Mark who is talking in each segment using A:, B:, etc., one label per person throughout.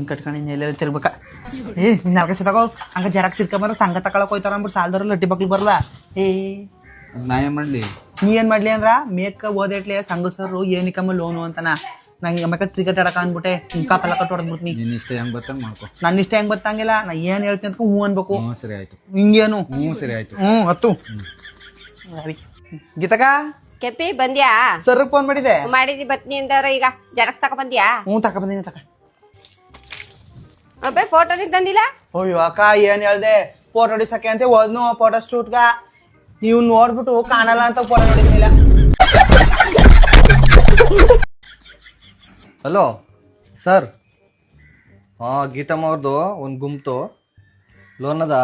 A: ಕಟ್ಕೊಂಡು ಎಲ್ಲ ತಿರ್ಬೇಕ ಏ ನಾಲ್ಕ ತಗೋ ಹಂಗ ಜರಾಕ್ ಸಿರ್ಕೊಂಬರ ಸಂಘ ತಕೊಳಕ್ ಹೋಯ್ತಾರ ಅಂದ್ಬಿಟ್ಟು ಸಾಲದವ್ರ ಲಟ್ಟಿ ಬಕ್ಲಿ ಬರಲ್ಲ. ಏ
B: ನಾ ಏನ್ ಮಾಡ್ಲಿ?
A: ನೀ ಏನ್ ಮಾಡ್ಲಿ ಅಂದ್ರ ಮೇಕ ಓದೇಟ್ಲಿ ಸಂಘ ಸರ್ ಏನಿಕಮ್ಮ ಲೋನು ಅಂತನ ನಂಗೆ ಆಮೇಲೆ ಕ್ರಿಕೆಟ್ ಆಡಕ ಅಂದ್ಬಿಟ್ಟೆ ಇಂಕಾ ಪಲ್ಲ ಕಟ್ ಹೊಡೆದ್ಬಿಟ್ನಿ.
B: ನಿನ್ ಇಷ್ಟ ಹೆಂಗ್ ಬತ್ತಂಗ್ ಮಾಡ್ಕೊ.
A: ನನ್ನ ಇಷ್ಟ ಹೆಂಗ್ ಬತ್ತಂಗಿಲ್ಲ, ನಾ ಏನ್ ಹೇಳ್ತೀನಿ ಅಂತ ಹ್ಞೂ ಅನ್ಬೇಕು.
B: ಸರಿ ಆಯ್ತು.
A: ಹಿಂಗೇನು
B: ಸರಿ ಆಯ್ತು.
A: ಹತ್ತು ಗೀತಕ
C: ಕೆಪಿ ಬಂದ್ಯಾ?
A: ಸರ್ ಫೋನ್ ಮಾಡಿದೆ.
C: ಮಾಡಿದಿ ಬತ್ನಿ ಅಂದಾರ ಈಗ ಜೆರಾಕ್ಸ್ ತಕ ಬಂದ್ಯಾ?
A: ತಕ ಬಂದಿನಿ ತಕ.
C: ಅಬ್ಬೆ ಫೋಟೋ ತಂದಿಲ್ಲ?
A: ಅಯ್ಯೋ ಅಕ್ಕ ಏನ್ ಹೇಳ್ದೆ, ಫೋಟೋ ಹೊಡಿಸಕ್ಕೆ ಅಂತ ಹೋದ್ನು ಫೋಟೋ ಸ್ಟೂಟ್ಗ. ನೀವು ನೋಡ್ಬಿಟ್ಟು ಕಾಣಲ್ಲ ಅಂತ ಫೋಟೋ ಹೊಡಿಸ್ನಿಲ್ಲ.
D: ಹಲೋ ಸರ್, ಗೀತಮ್ಮ ಅವ್ರದ್ದು ಒಂದು ಗುಂಪು ಲೋನ್ ಅದ,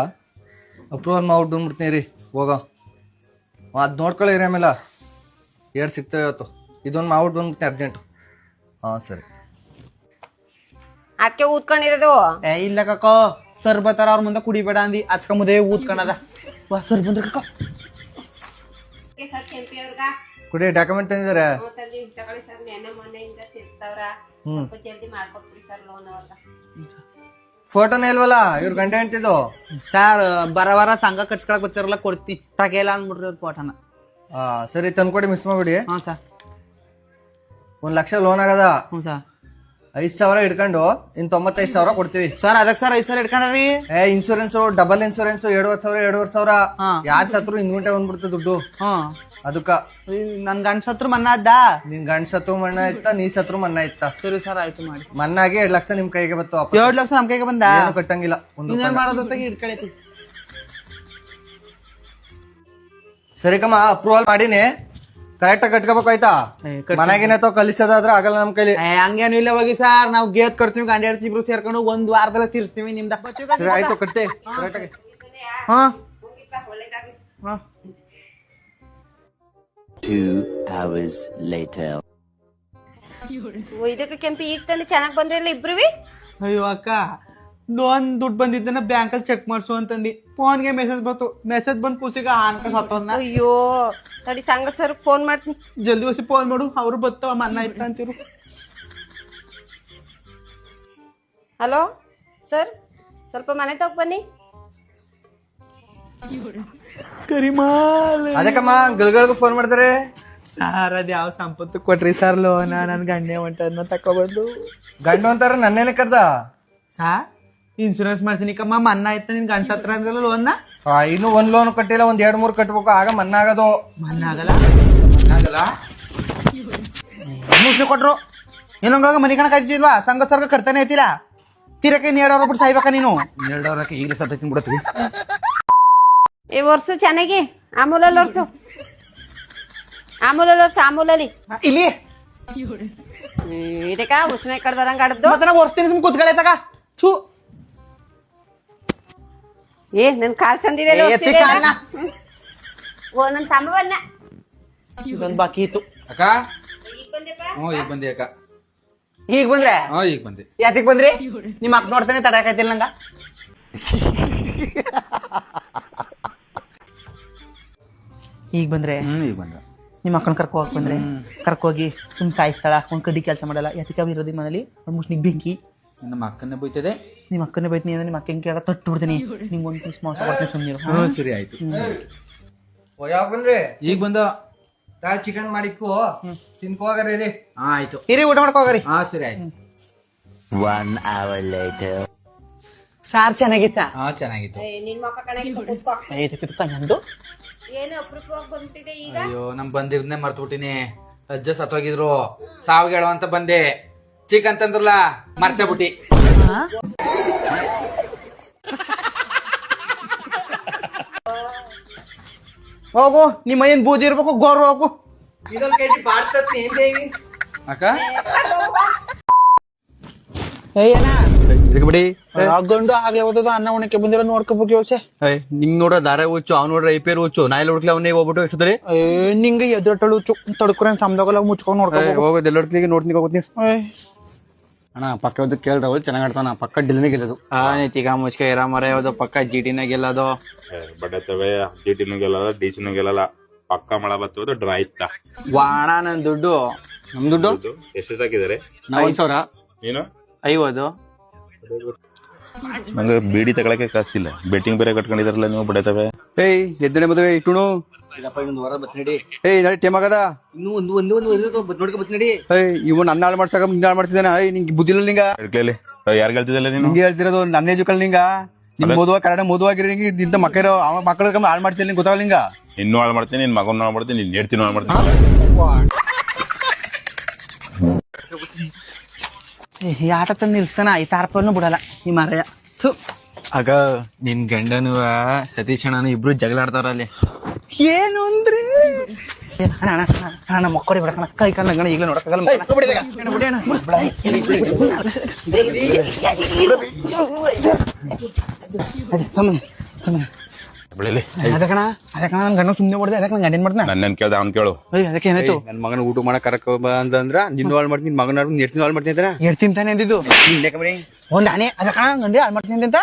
D: ಅಪ್ರೂವಲ್ ಮಾಡ್ಬಿಡ್ತೀನಿ ರೀ. ಹೋಗೋ ಅದು ನೋಡ್ಕೊಳ್ಳಿರಿ. ಆಮೇಲೆ ಎರಡು ಸಿಗ್ತೇವೆ ಇವತ್ತು. ಇದೊಂದು ಮಾಡ್ಬಿಟ್ಟು ಬಂದ್ಬಿಡ್ತೀನಿ ಅರ್ಜೆಂಟು. ಸರಿ.
C: ಅದಕ್ಕೆ ಊದ್ಕೊಂಡಿರೋದು?
A: ಇಲ್ಲ ಕಕ್ಕೋ, ಸರ್ ಬರ್ತಾರ ಅವ್ರ ಮುಂದೆ ಕುಡಿಬೇಡ ಅಂದಿ, ಅದಕ್ಕ ಮುದೇ ಊದ್ಕಣದ. ಸರ್ ಬಂದ್ರ ಕಕ್ಕ
C: ಸರ್ ಕೆಂಪಿ ಅವ್ರಗ
D: ಕುಡಿ ಡಾಕ್ಯುಮೆಂಟ್ ತಂದಿದ್ದಾರೆ.
C: ತಗೊಳ್ಳಿ ಸರ್, ನೆನ್ನೆ ಮೊನ್ನೆಯಿಂದ ತಿರ್ತಾವ್ರ, ಸ್ವಲ್ಪ ಜಲ್ದಿ ಮಾಡ್ಕೊಟ್ಬಿಡಿ ಸರ್ ಲೋನ್ ಅವ್ರಗ.
D: ಫೋಟೋನೇ ಇಲ್ವಲ್ಲ ಇವ್ರ ಗಂಟೆ ಅಂತಿದ್ದು.
A: ಸರ್ ಬರವಾರ ಸಂಘ ಕಟ್ಸ್ಕೊಳಕ್ ಗೊತ್ತಿರಲ್ಲ, ಕೊಡ್ತಿ ತಗೆಲ್ಲ ಅಂದ್ಬಿಟ್ರಿ ಅವ್ರ ಫೋಟೋನ.
D: ಸರಿ ತಂದ್ಕೊಡಿ, ಮಿಸ್ ಮಾಡ್ಬಿಡಿ.
A: ಸರ್
D: 1 ಲಕ್ಷ ಲೋನ್ ಆಗದ.
A: ಸರ್
D: 5,000 ಇಟ್ಕೊಂಡು ಇನ್ 95,000 ಕೊಡ್ತೀವಿ.
A: ಸರ್ ಅದಕ್ಕೆ ಸರ್ 5,000 ಇಟ್ಕೊಂಡ್ರಿ.
D: ಇನ್ಸೂರೆನ್ಸ್, ಡಬಲ್ ಇನ್ಸೂರೆನ್ಸ್ 2,500 ಯಾರ್ ಸತ್ರು ಹಿಂದ್ಗುಂಟೆ ಬಂದ್ಬಿಡ್ತು ದುಡ್ಡು. ಅದಕ್ಕ
A: ನನ್ ಗಂಡ ಸತ್ರು ಮನ್ನಾ ಅದ್ದ.
D: ನಿನ್ ಗಂಡ ಸತ್ರು ಮನ್ನಾ ಇತ್ತ, ನೀ ಸತ್ರು ಮನ್ನಾ ಇತ್ತ.
A: ಸರಿ ಸರ್ ಆಯ್ತು ಮಾಡಿ.
D: ಮನ್ನಾಗಿ 2 ಲಕ್ಷ ನಿಮ್ ಕೈಗೆ ಬತ್ತು.
A: 2 ಲಕ್ಷ ನಮ್ ಕೈಗೆ ಬಂದ.
D: ಏನು ಕಟ್ಟಂಗಿಲ್ಲ.
A: ಇನ್ನೇನ್ ಮಾಡೋದತ್ತಾಗಿ ಇಟ್ಕೊಳತಿ.
D: ಸರಿ ಕಮ್ಮ, ಅಪ್ರೂವಲ್ ಮಾಡಿನಿ, ಕರೆಕ್ಟ್ ಆಗಿ ಕಟ್ಕೋಬೇಕು ಆಯ್ತಾ? ಮನೆಗೇನೋ ಕಲಿಸೋದಾದ್ರೆ ಆಗಲ್ಲ ನಮ್ ಕೈಲಿ.
A: ಹಂಗೇನು ಇಲ್ಲ ಹೋಗಿ ಸರ್, ನಾವು ಗೇತ್ ಕಟ್ತೀವಿ, ಗಂಡ ಹೆಂಡತಿ ಇಬ್ರು ಸೇರ್ಕೊಂಡು 1 ವಾರದಲ್ಲ ತೀರ್ಸ್ತೀವಿ ನಿಮ್ದ.
D: ಸರಿ ಆಯ್ತು, ಕಟ್ಟಿ ಕರೆಕ್ಟ್ ಆಗಿ.
C: ಒಳ್ಳೇದಾಗ್ಲಿ.
E: 2 hours later.
C: ಇದಕ್ಕೆ ಕೆಂಪಿ ಈಗ ತಂದು ಚೆನ್ನಾಗ್ ಬಂದ್ರಲ್ಲ ಇಬ್ರುವಿ.
A: ಅಯ್ಯೋ ಅಕ್ಕ, ಲೋನ್ ದುಡ್ಡು ಬಂದಿದ್ದನ್ನ ಬ್ಯಾಂಕಲ್ಲಿ ಚೆಕ್ ಮಾಡ್ಸು ಅಂತಂದಿ. ಫೋನ್ಗೆ ಮೆಸೇಜ್ ಬಂತು, ಮೆಸೇಜ್ ಬಂದ್ ಕೂಸಿಗ ಆನ್ಕ ಸತ್ತೋದ್ನ.
C: ಅಯ್ಯೋ ತಡಿ, ಸಂಘ ಸರ್ ಫೋನ್ ಮಾಡ್ತೀನಿ.
A: ಜಲ್ದಿ ಹೊಸಿ ಫೋನ್ ಮಾಡು, ಅವ್ರು ಬತ್ತವ ಮನ್ನ ಇತ್ತ ಅಂತಿರು.
C: ಹಲೋ ಸರ್, ಸ್ವಲ್ಪ ಮನೆ ತಗ ಬನ್ನಿ.
A: ಕರಿಮಾಲ್
D: ಅದಕ್ಕಮ್ಮ ಗಳಿಗಳಿಗೂ ಫೋನ್ ಮಾಡ್ತಾರೆ.
A: ಸಾರ್ ಅದ್ ಯಾವ ಸಂಪತ್ತು ಕೊಟ್ರಿ ಸರ್ ಲೋನ? ನನ್ ಗಂಡೆ ಹೊಂಟದ್ನ ತಕೊಬಂದು.
D: ಗಂಡು ಅಂತಾರ ನನ್ನೇನೆ ಕರ್ದ.
A: ಸಾರ್ ಇನ್ಶೂರೆನ್ಸ್ ಮಾಡ್ಸಿನಿಕಮ್ಮ ಮನ್ನ ಇತ್ತ, ನಿನ್ ಗಂಡ ಸತ್ರ ಅಂದ್ರಲ್ಲ ಲೋನ್ನ.
D: ಇನ್ನು 1 ಲೋನ್ ಕಟ್ಟಿಲ್ಲ, 1-2-3 ಕಟ್ಬೇಕು, ಆಗ ಮನ್ನಾ ಆಗೋದು.
A: ಮನ್ನ ಆಗಲ್ಲ ಮುಸ್ಲಿ ಕೊಟ್ರು. ಇನ್ನೊಂದಾಗ ಮನಿ ಕಣಕ್ ಹಾಕ್ತಿಲ್ವಾ? ಸಂಘ ಸರ್ಗ ಕಟ್ತಾನೆ ಐತಿಲ್ಲ, ತೀರಕ್ಕೆ 2,000 ಬಿಟ್ಟು ಸಾಯ್ಬೇಕ ನೀನು.
D: 2,000 ಈಗಲೇ ಸತ್ತೈತಿ ಬಿಡತ್ರಿ.
C: ಈ ವರ್ಷ ಚೆನ್ನಾಗಿ ಆಮೂಲಲ್ಲಿ ಒರ್ಸು, ಆಮೂಲಲ್ಲಿ ಒರ್ಸು, ಆಮೂಲಲ್ಲಿ
A: ಇಲ್ಲಿ
C: ಇದಕ್ಕ ಉಚ್ಚನೆ ಕಡ್ದಂಗ ಆಡದ್ದು.
A: ಮತ್ತೆ ನಾ ಒರ್ಸ್ತೀನಿ, ಸುಮ್ ಕೂತ್ಕೊಳ್ಳೆ ತಗ.
C: ನನ್ ಕಾಲ್ ಸಂದಿದೆ. ಓ ನನ್ ತಮ್ಮ ಬನ್ನ
A: ಇದೊಂದು ಬಾಕಿ ಇತ್ತು
B: ಅಕ್ಕ. ಈಗ ಬಂದಿ ಅಕ್ಕ.
A: ಈಗ ಬಂದ್ರೆ?
B: ಈಗ ಬಂದೆ.
A: ಯಾತಿಗ್ ಬಂದ್ರಿ? ನಿಮ್ಮ ಅಕ್ಕ ನೋಡ್ತಾನೆ ತಡಕಾಯ್ತಿಲ್ಲ ನಂಗ. ಈಗ ಬಂದ್ರೆ?
B: ಈಗ ಬಂದ.
A: ನಿಮ್ಮ ಅಕ್ಕನ ಕರ್ಕೋಗಿ ಬಂದ್ರೆ ಕರ್ಕೋಗಿ ಸುಮ್ ಸಾಯಿಸ್ತಾಳ, ಒಂದ್ ಕಡ್ಡಿ ಕೆಲಸ ಮಾಡಲ್ಲ. ಯಾತಿಕ ಇರೋದಿ ಮನೇಲಿ ಮುಸ್ನಿಗ್ ಬೆಂಕಿ.
B: ನಮ್ಮ ಅಕ್ಕನೇ ಬೈತದೆ.
A: ನಿಮ್ಮ ಅಕ್ಕನೇ ಬೈತೀನಿ ಅಂದ್ರೆ ನಿಮ್ಮ ಅಕ್ಕ ಹೆಂಗೆ ಕೇಳ ತಟ್ಟು ಬಿಡ್ತೀನಿ. ನಿಂಗೆ ಒಂದು ಪೀಸ್ ಮಾಂಸ ಕೊಡ್ತೀನಿ, ಸುಮ್ಮನೆ.
B: ಸರಿ ಆಯ್ತು.
D: ಯಾವಾಗ ಬಂದ್ರಿ?
B: ಈಗ ಬಂದ.
D: ಚಿಕನ್ ಮಾಡಿಕ್ಕು ತಿನ್ಕೋಗಾರಿ ರೀ.
B: ಆಯ್ತು
A: ಇರಿ, ಊಟ ಮಾಡ್ಕೋಗ್ರಿ.
B: ಸರಿ ಆಯ್ತು.
E: 1 hour later.
A: ಸಾರ್ ಚೆನ್ನಾಗಿತ್ತ?
B: ಚೆನ್ನಾಗಿತ್ತು.
C: ನಿನ್ ಮಕ್ಕ ಕಣಗಿತ್ತು, ಕೂತ್ಕೋ.
A: ಇದಕ್ಕೆ ನಂದು
C: ಏನು ಅಪರೂಪವಾಗಿ ಬಂದ್ಬಿಟ್ಟಿದೆ ಈಗ.
B: ಅಯ್ಯೋ ನಮ್ ಬಂದಿರ್ನೇ ಮರ್ತುಬಿಟ್ಟಿನಿ. ಅಜ್ಜ ಸತ್ತೋಗಿದ್ರು, ಸಾವಿಗೆ ಹೇಳೋ ಅಂತ ಬಂದೆ. ಚಿಕನ್ ತಂದ್ರಲ್ಲ, ಮರ್ತೇ ಬಿಟ್ಟಿ.
A: ಹೋಗು, ನಿಮ್ಮ ಏನ್ ಬೂದಿ ಇರ್ಬೇಕು, ಗೋರು ಹೋಗು.
D: ಇದೊಂದು ಕೆಜಿ ಬಾಡ್ತತ್ನಿ
B: ಅಕ್ಕ.
A: ಏನ
F: ಬಿಡಿ
A: ಗಂಡು ಆಗ್ಲೇ ಓದೋದು, ಅನ್ನ ಉಣಕ್ಕೆ ಬಂದಿರೋ ನೋಡ್ಕೋಬೇಕು ಯೋಚೆ.
F: ನಿಂಗ್ ನೋಡ್ರ ದಾರ ಹುಚ್ಚು, ಅವ್ನು ನೋಡ್ರ ಐಪೇರ್ ಹುಚ್ಚು, ನಾಯಿ ಹುಡ್ಕ್ಲಿ ಅವನೇ ಹೋಗ್ಬಿಟ್ಟು ಎಷ್ಟುತ್ತಾರೆ.
A: ನಿಂಗೆ ಎದುರಟ್ಟಳು ತಡ್ಕೊರ ಸಮದಾಗಲ್ಲ ಮುಚ್ಕೊಂಡು ನೋಡ್ಕೋಬೇಕು.
F: ಹೋಗೋದು ಎಲ್ಲೊಡ್ಲಿಗೆ ನೋಡ್ಲಿಕ್ಕೆ ಹೋಗ್ತೀನಿ. ಅಣ್ಣ ಪಕ್ಕ ಯಾವ್ದು ಕೇಳ್ರ ಅವ್ರು ಚೆನ್ನಾಗ್ ಆಡ್ತಾನ, ಪಕ್ಕ ಡಿಲ್ನೇ ಗೆಲ್ಲೋದು.
G: ತಿಗ ಮುಚ್ಕ ಇರ ಮರ ಯಾವ್ದು ಪಕ್ಕ ಜಿಟಿನ ಗೆಲ್ಲೋದು.
H: ಬಡತವೆ ಜಿಟಿನೂ ಗೆಲ್ಲಲ್ಲ, ಡಿಸಿನೂ ಗೆಲ್ಲಲ್ಲ.
G: ಪಕ್ಕ ಮಳ ಬರ್ತದೆ ಡ್ರಾ ಇತ್ತ
F: ವಾಣ ನನ್ ದುಡ್ಡು ನಮ್ ದುಡ್ಡು
G: ಎಷ್ಟು ಹಾಕಿದ್ದಾರೆ
F: ನಾವ್ 1,000
G: ನೀನು
F: 50
G: ನಂಗೆ ಬೀಡಿ ತಗೊಳಕ್ಕೆ ಕಾಸಿಲ್ಲ ಬೆಟ್ಟಿಂಗ್ ಬೇರೆ ಕಟ್ಕೊಂಡಿದಾರಲ್ಲ ನೀವು ಬಿಡತವೆ
F: ಏಯ್ ಎದ್ದಡೆ ಮದುವೆ ಇಟ್ಟುಣು ಏಯ್ ನಡಿ ಟೈಮ್ ಆಗದ ಏಯ್ ಇವ್ ನನ್ನ ಹಾಳು ಮಾಡ್ಸಕ ನಿನ್ನ ಹಾಳು ಮಾಡ್ತಿದ್ದಾನೆ ಏಯ್ ನಿಂಗೆ ಬುದ್ಧಿಲ್ಲ ನಿಂಗ
G: ಹೇಳ್ಕಲಿ ಯಾರು ಹೇಳ್ತಿದ್ದಲ್ಲ ನೀನು
F: ನಿಂಗೆ ಹೇಳ್ತಿರೋದು ನನ್ನ ಏಜುಕಲ್ ನಿಂಗ ನಿಮ್ ಮದುವೆ ಕನ್ನಡ ಮದುವಾಗಿರಿ ನಿಂಗೆ ಇಂತ ಮಕ್ಕಳು ಅವ ಮಕ್ಕಳ ಕಮ್ಮಿ ಹಾಳು ಮಾಡ್ತಿಲ್ಲ ನಿಂಗೆ ಗೊತ್ತಾಗಲ್ಲ ನಿಂಗ
G: ಇನ್ನೂ ಹಾಳು ಮಾಡ್ತೀನಿ ನಿನ್ ಮಗನ ಹಾಳು ಮಾಡ್ತೀನಿ ನಿನ್ ಹೇಳ್ತೀನಿ ಹಾಳು ಮಾಡ್ತೀನಿ
A: ಈ ಆಟ ತಂದು ನಿಲ್ಸ್ತಾನ 5 ರೂಪಾಯಿನೂ ಬಿಡಲ್ಲ ಈ ಮಾರಯ್ಯ ಥು.
D: ಆಗ ನಿನ್ ಗಂಡನು ಸತೀಶ್ ಅಣ್ಣನು ಇಬ್ರು ಜಗಳ ಆಡ್ತಾರ ಅಲ್ಲಿ.
A: ಏನು ಅಂದ್ರೆ ಅಣ್ಣ ಅಣ್ಣ ಅಣ್ಣ ಮಕ್ಕಳಿ ಬಿಡಕಣ ಕೈ ಕಾಲ ಗಣ ಈಗಲೇ ನೋಡಕ್ಕಾಗಲ್ಲ
G: ಬೆಳಿಲಿ
A: ಅದಕ್ಕಣ ನನ್ ಗಂಡ ಸುಮ್ಮನೆ ಮಾಡಿದೆ ಅದಕ್ಕೆ ನಂಗೆ ಗಂಡೇನ್ ಮಾಡ್ತಾನ
G: ನನ್ನೇನ್ ಕೇಳ್ದ ಅವ್ನು ಕೇಳು
A: ಅದಕ್ಕೆ ಏನಾಯ್ತು
F: ನನ್ ಮಗನ ಊಟ ಮಾಡಕ್ ಕರಕ ಅಂತಂದ್ರ ನಿನ್ನ ಹಾಳು ಮಾಡ್ತೀನಿ ಮಗನ ಎಷ್ಟು ಹಾಳು ಮಾಡ್ತೀನಿ ಅಂತ
A: ಎಷ್ಟು ತಿಂತಾನೆ ಅಂದಿದ್ದು ಒಂದ್ ಆನೆ ಅದಕ್ಕಣ ಗಂದೆ ಹಾಳು ಮಾಡ್ತೀನಿ ಅಂತ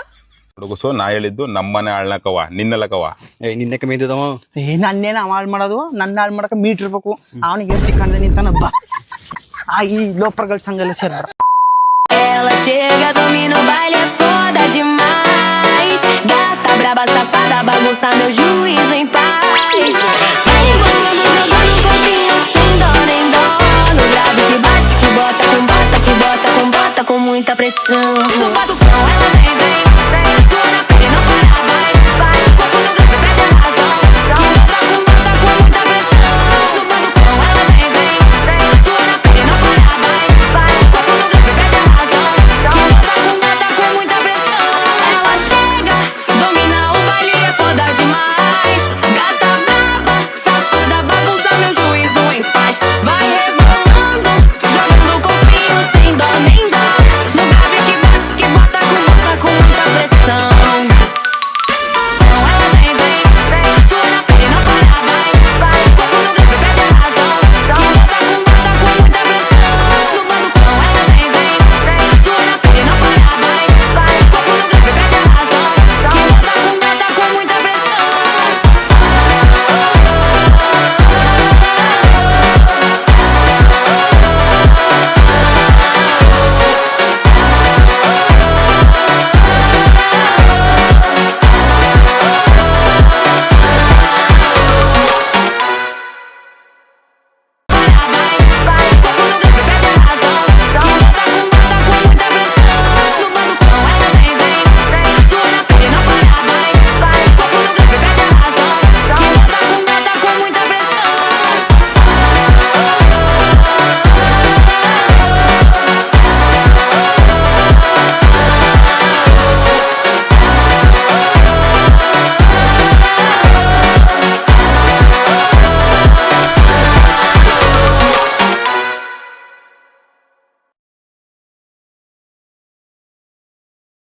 G: ಹುಡುಗಸು ನಾ ಹೇಳಿದ್ದು ನಮ್ಮನೆ ಆಳ್ನಕವ ನಿನ್ನಲ್ಲಕವ
F: ಏಯ್ ನಿನ್ನೆ ಕಮ್ಮಿ ಇದ್ದದವ
A: ನನ್ನೇನ ಹಾಳು ಮಾಡೋದು ನನ್ನ ಹಾಳು ಮಾಡಕ ಮೀಟ್ ಇರ್ಬೇಕು ಅವನಿಗೆ ಎಷ್ಟು ಕಂಡ ನಿಂತಾನ ಹಬ್ಬ ಈ ಲೋಪರ್ಗಳ ಸಂಘ ಸೇರ್ಬಾರ
H: Ela chega, domina o baile, é foda demais. Gata braba, safada, bagunça meu juízo em paz. Vai rebolando, jogando um pouquinho sem dó nem dó. No grave que bate, que bota com bota, que bota com bota com muita pressão.